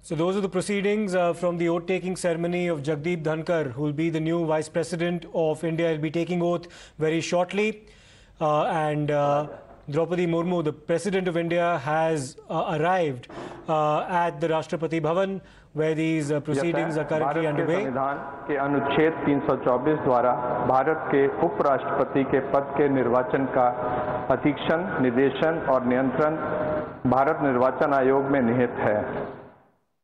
So those are the proceedings from the oath-taking ceremony of Jagdeep Dhankar, who will be the new Vice President of India. He'll be taking oath very shortly. Draupadi Murmu, the President of India, has arrived at the Rashtrapati Bhavan, where these proceedings are currently underway. संविधान के अनुच्छेद 324 द्वारा भारत के उपराष्ट्रपति के पद के निर्वाचन का अधीक्षण, निर्देशन और नियंत्रण भारत निर्वाचन आयोग में निहित है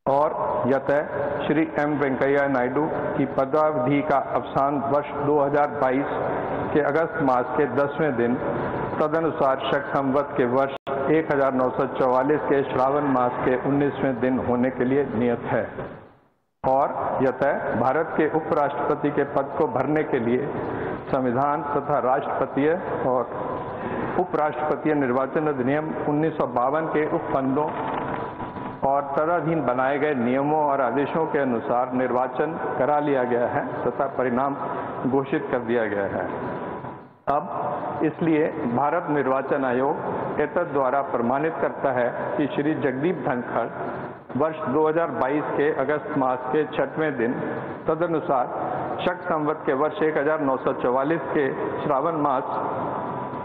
और यतः श्री एम वेंकैया नायडू की पदावधि का अवसान वर्ष 2022 के अगस्त मास के 10वें दिन तदनुसार शक संवत के वर्ष 1944 के श्रावण मास के 19वें दिन होने के लिए नियत है और यतः भारत के उपराष्ट्रपति के पद को भरने के लिए संविधान तथा राष्ट्रपतीय और उपराष्ट्रपतीय निर्वाचन अधिनियम 1952 के उपबंधों और तदधीन बनाए गए नियमों और आदेशों के अनुसार निर्वाचन करा लिया गया है तथा परिणाम घोषित कर दिया गया है। अब इसलिए भारत निर्वाचन आयोग एतद द्वारा प्रमाणित करता है कि श्री जगदीप धनखड़ वर्ष 2022 के अगस्त मास के 6वें दिन तदनुसार शक संवत के वर्ष 1944 के श्रावण मास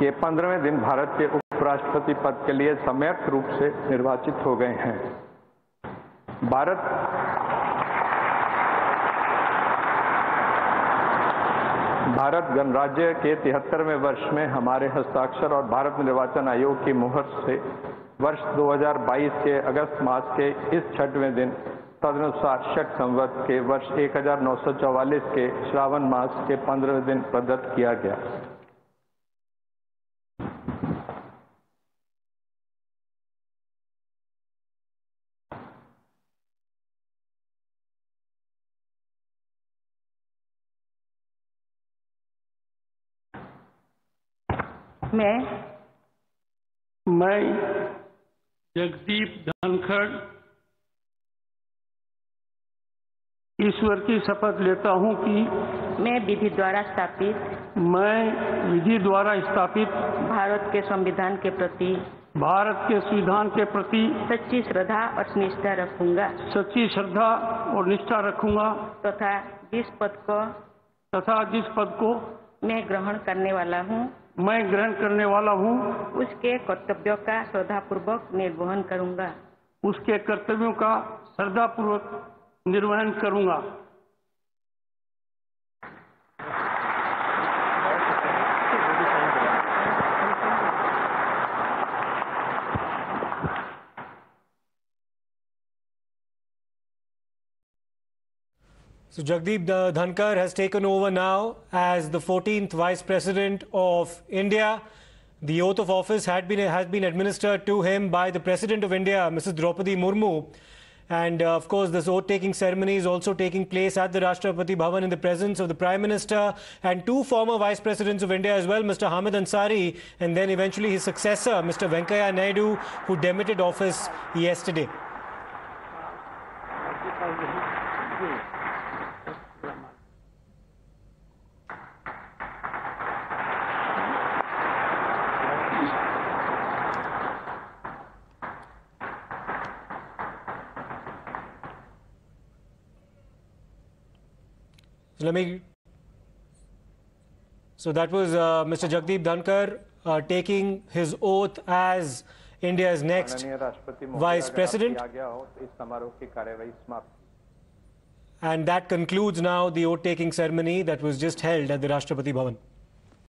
के 15वें दिन भारत के उपराष्ट्रपति पद के लिए सम्यक रूप से निर्वाचित हो गए हैं। भारत गणराज्य के 73वें वर्ष में हमारे हस्ताक्षर और भारत निर्वाचन आयोग की मुहर से वर्ष 2022 के अगस्त मास के इस 6वें दिन तदनुसार शक संवत के वर्ष 1944 के श्रावण मास के 15वें दिन प्रदत्त किया गया। मैं जगदीप धनखड़ ईश्वर की शपथ लेता हूं कि मैं विधि द्वारा स्थापित भारत के संविधान के प्रति सच्ची श्रद्धा और निष्ठा रखूंगा तथा जिस पद को मैं ग्रहण करने वाला हूँ उसके कर्तव्यों का श्रद्धापूर्वक निर्वहन करूंगा। So Jagdeep Dhankar has taken over now as the 14th Vice President of India. The oath of office has been administered to him by the President of India, Mrs. Draupadi Murmu. And of course, this oath-taking ceremony is also taking place at the Rashtrapati Bhavan in the presence of the Prime Minister and two former Vice Presidents of India as well, Mr. Hamid Ansari, and then eventually his successor, Mr. Venkaiah Naidu, who demitted office yesterday. So that was Mr. Jagdeep Dhankar taking his oath as India's next Vice President. And that concludes now the oath-taking ceremony that was just held at the Rashtrapati Bhavan.